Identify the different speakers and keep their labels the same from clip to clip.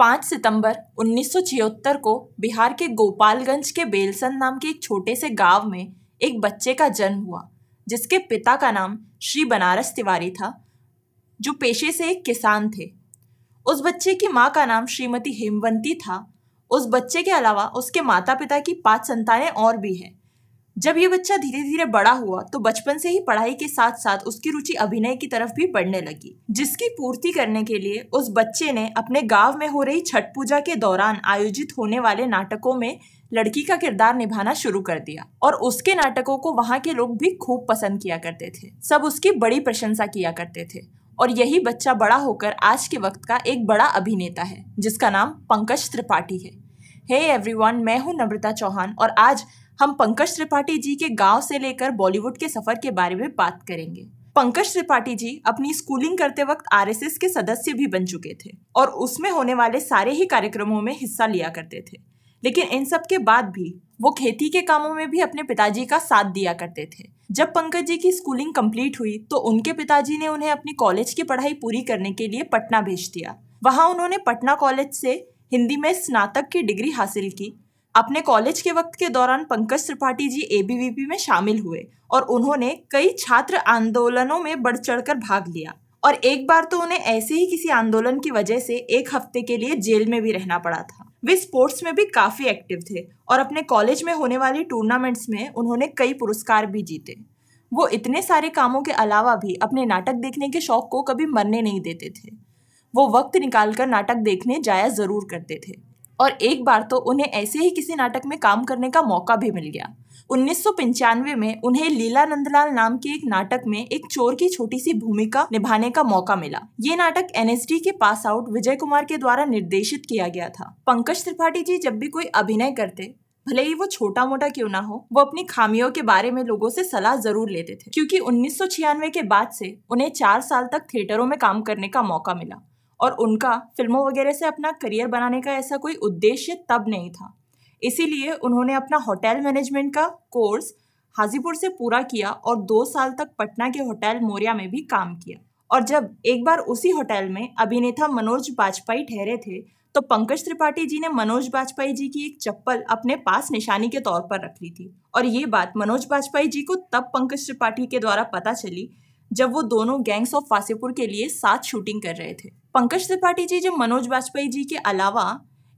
Speaker 1: 5 सितंबर 1976 को बिहार के गोपालगंज के बेलसन नाम के एक छोटे से गांव में एक बच्चे का जन्म हुआ, जिसके पिता का नाम श्री बनारस तिवारी था, जो पेशे से एक किसान थे। उस बच्चे की माँ का नाम श्रीमती हेमवंती था। उस बच्चे के अलावा उसके माता पिता की 5 संतानें और भी हैं। जब ये बच्चा धीरे धीरे बड़ा हुआ तो बचपन से ही पढ़ाई के साथ साथ उसकी रुचि अभिनय की तरफ भी बढ़ने लगी, जिसकी पूर्ति करने के लिए उस बच्चे ने अपने गांव में हो रही छठ पूजा के दौरान आयोजित होने वाले नाटकों में लड़की का किरदार निभाना शुरू कर दिया। और उसके नाटकों को वहां के लोग भी खूब पसंद किया करते थे। सब उसकी बड़ी प्रशंसा किया करते थे। और यही बच्चा बड़ा होकर आज के वक्त का एक बड़ा अभिनेता है, जिसका नाम पंकज त्रिपाठी है। हे एवरीवन, मैं हूं नम्रता चौहान और आज हम पंकज त्रिपाठी जी के गांव से लेकर बॉलीवुड के सफर के बारे में बात करेंगे। पंकज त्रिपाठी जी अपनी स्कूलिंग करते वक्त आरएसएस के सदस्य भी बन चुके थे और उसमें होने वाले सारे ही कार्यक्रमों में हिस्सा लिया करते थे। लेकिन इन सब के बाद भी वो खेती के कामों में भी अपने पिताजी का साथ दिया करते थे। जब पंकज जी की स्कूलिंग कंप्लीट हुई तो उनके पिताजी ने उन्हें अपनी कॉलेज की पढ़ाई पूरी करने के लिए पटना भेज दिया। वहां उन्होंने पटना कॉलेज से हिंदी में स्नातक की डिग्री हासिल की। अपने कॉलेज के वक्त के दौरान पंकज त्रिपाठी जी एबीवीपी में शामिल हुए और उन्होंने कई छात्र आंदोलनों में बढ़ चढ़कर भाग लिया। और एक बार तो उन्हें ऐसे ही किसी आंदोलन की वजह से 1 हफ्ते के लिए जेल में भी रहना पड़ा था। वे स्पोर्ट्स में भी काफी एक्टिव थे और अपने कॉलेज में होने वाली टूर्नामेंट्स में उन्होंने कई पुरस्कार भी जीते। वो इतने सारे कामों के अलावा भी अपने नाटक देखने के शौक को कभी मरने नहीं देते थे। वो वक्त निकालकर नाटक देखने जाया जरूर करते थे और एक बार तो उन्हें ऐसे ही किसी नाटक में काम करने का मौका भी मिल गया। 1995 में उन्हें लीला नंदलाल नाम के एक नाटक में एक चोर की छोटी सी भूमिका निभाने का मौका मिला। ये नाटक एनएसडी के पास आउट विजय कुमार के द्वारा निर्देशित किया गया था। पंकज त्रिपाठी जी जब भी कोई अभिनय करते, भले ही वो छोटा मोटा क्यों ना हो, वो अपनी खामियों के बारे में लोगों से सलाह जरूर लेते थे, क्योंकि 1996 के बाद से उन्हें 4 साल तक थिएटरों में काम करने का मौका मिला और उनका फिल्मों वगैरह से अपना करियर बनाने का ऐसा कोई उद्देश्य तब नहीं था। इसीलिए उन्होंने अपना होटल मैनेजमेंट का कोर्स हाजीपुर से पूरा किया और 2 साल तक पटना के होटल मोरिया में भी काम किया। और जब एक बार उसी होटल में अभिनेता मनोज बाजपेयी ठहरे थे तो पंकज त्रिपाठी जी ने मनोज बाजपेयी जी की एक चप्पल अपने पास निशानी के तौर पर रख ली थी। और ये बात मनोज बाजपेयी जी को तब पंकज त्रिपाठी के द्वारा पता चली जब वो दोनों गैंग्स ऑफ वासेपुर के लिए साथ शूटिंग कर रहे थे। पंकज त्रिपाठी जी जब मनोज बाजपेयी जी के अलावा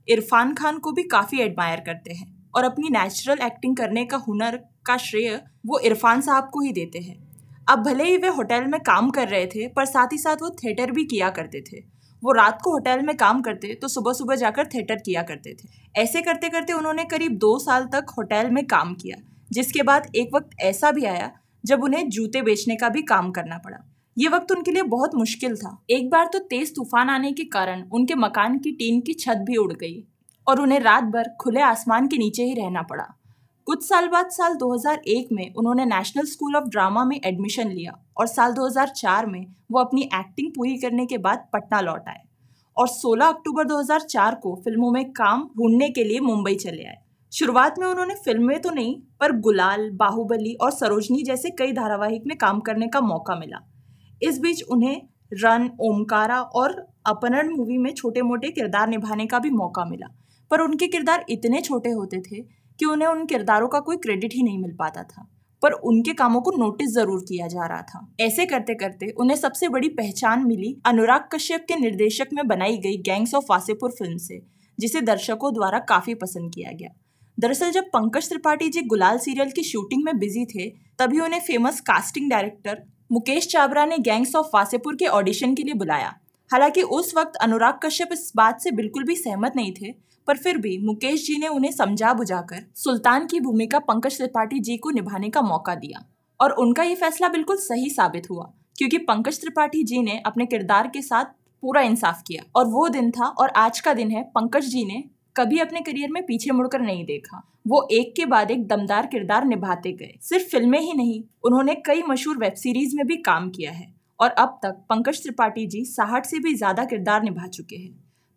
Speaker 1: इरफान खान को भी काफी एडमायर करते हैं और अपनी नेचुरल एक्टिंग करने का हुनर का श्रेय वो इरफान साहब को ही देते हैं। अब भले ही वे होटल में काम कर रहे थे, पर साथ ही साथ वो थिएटर भी किया करते थे। वो रात को होटल में काम करते तो सुबह सुबह जाकर थिएटर किया करते थे। ऐसे करते करते उन्होंने करीब 2 साल तक होटल में काम किया, जिसके बाद एक वक्त ऐसा भी आया जब उन्हें जूते बेचने का भी काम करना पड़ा। ये वक्त उनके लिए बहुत मुश्किल था। एक बार तो तेज तूफान आने के कारण उनके मकान की टीन की छत भी उड़ गई और उन्हें रात भर खुले आसमान के नीचे ही रहना पड़ा। कुछ साल बाद साल 2001 में उन्होंने नेशनल स्कूल ऑफ ड्रामा में एडमिशन लिया और साल 2004 में वो अपनी एक्टिंग पूरी करने के बाद पटना लौट आए और 16 अक्टूबर 2004 को फिल्मों में काम ढूंढने के लिए मुंबई चले आए। शुरुआत में उन्होंने फिल्में तो नहीं, पर गुलाल, बाहुबली और सरोजनी जैसे कई धारावाहिक में काम करने का मौका मिला। इस बीच उन्हें रन, ओमकारा और अपहरण मूवी में छोटे मोटे किरदार निभाने का भी मौका मिला, पर उनके किरदार इतने छोटे होते थे कि उन्हें उन किरदारों का कोई क्रेडिट ही नहीं मिल पाता था, पर उनके कामों को नोटिस जरूर किया जा रहा था। ऐसे करते करते उन्हें सबसे बड़ी पहचान मिली अनुराग कश्यप के निर्देशक में बनाई गई गैंग्स ऑफ वासेपुर फिल्म से, जिसे दर्शकों द्वारा काफी पसंद किया गया। दरअसल जब पंकज त्रिपाठी जी गुलाल सीरियल की शूटिंग में बिजी थे, तभी उन्हें फेमस कास्टिंग डायरेक्टर मुकेश चाबरा ने गैंग्स ऑफ वासेपुर के ऑडिशन के लिए बुलाया। हालांकि उस वक्त अनुराग कश्यप इस बात से बिल्कुल भी सहमत नहीं थे, पर फिर भी मुकेश जी ने उन्हें समझा बुझाकर सुल्तान की भूमिका पंकज त्रिपाठी जी को निभाने का मौका दिया। और उनका ये फैसला बिल्कुल सही साबित हुआ, क्योंकि पंकज त्रिपाठी जी ने अपने किरदार के साथ पूरा इंसाफ किया। और वो दिन था और आज का दिन है, पंकज जी ने कभी अपने करियर में पीछे मुड़कर नहीं देखा। वो एक के बाद एक दमदार किरदार निभाते गए। सिर्फ फिल्में ही नहीं, उन्होंने कई मशहूर वेब सीरीज में भी काम किया है और अब तक पंकज त्रिपाठी जी 60 से भी ज्यादा किरदार निभा चुके हैं।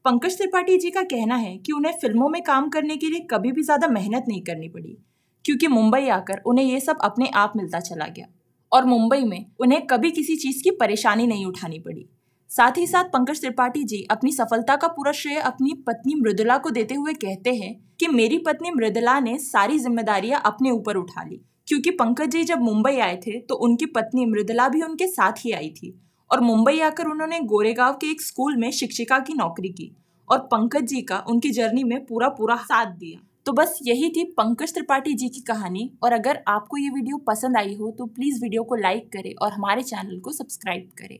Speaker 1: पंकज त्रिपाठी जी का कहना है कि उन्हें फिल्मों में काम करने के लिए कभी भी ज्यादा मेहनत नहीं करनी पड़ी, क्योंकि मुंबई आकर उन्हें ये सब अपने आप मिलता चला गया और मुंबई में उन्हें कभी किसी चीज की परेशानी नहीं उठानी पड़ी। साथ ही साथ पंकज त्रिपाठी जी अपनी सफलता का पूरा श्रेय अपनी पत्नी मृदुला को देते हुए कहते हैं कि मेरी पत्नी मृदुला ने सारी जिम्मेदारियां अपने ऊपर उठा ली, क्योंकि पंकज जी जब मुंबई आए थे तो उनकी पत्नी मृदुला भी उनके साथ ही आई थी और मुंबई आकर उन्होंने गोरेगांव के एक स्कूल में शिक्षिका की नौकरी की और पंकज जी का उनकी जर्नी में पूरा साथ दिया। तो बस यही थी पंकज त्रिपाठी जी की कहानी। और अगर आपको ये वीडियो पसंद आई हो तो प्लीज वीडियो को लाइक करें और हमारे चैनल को सब्सक्राइब करें।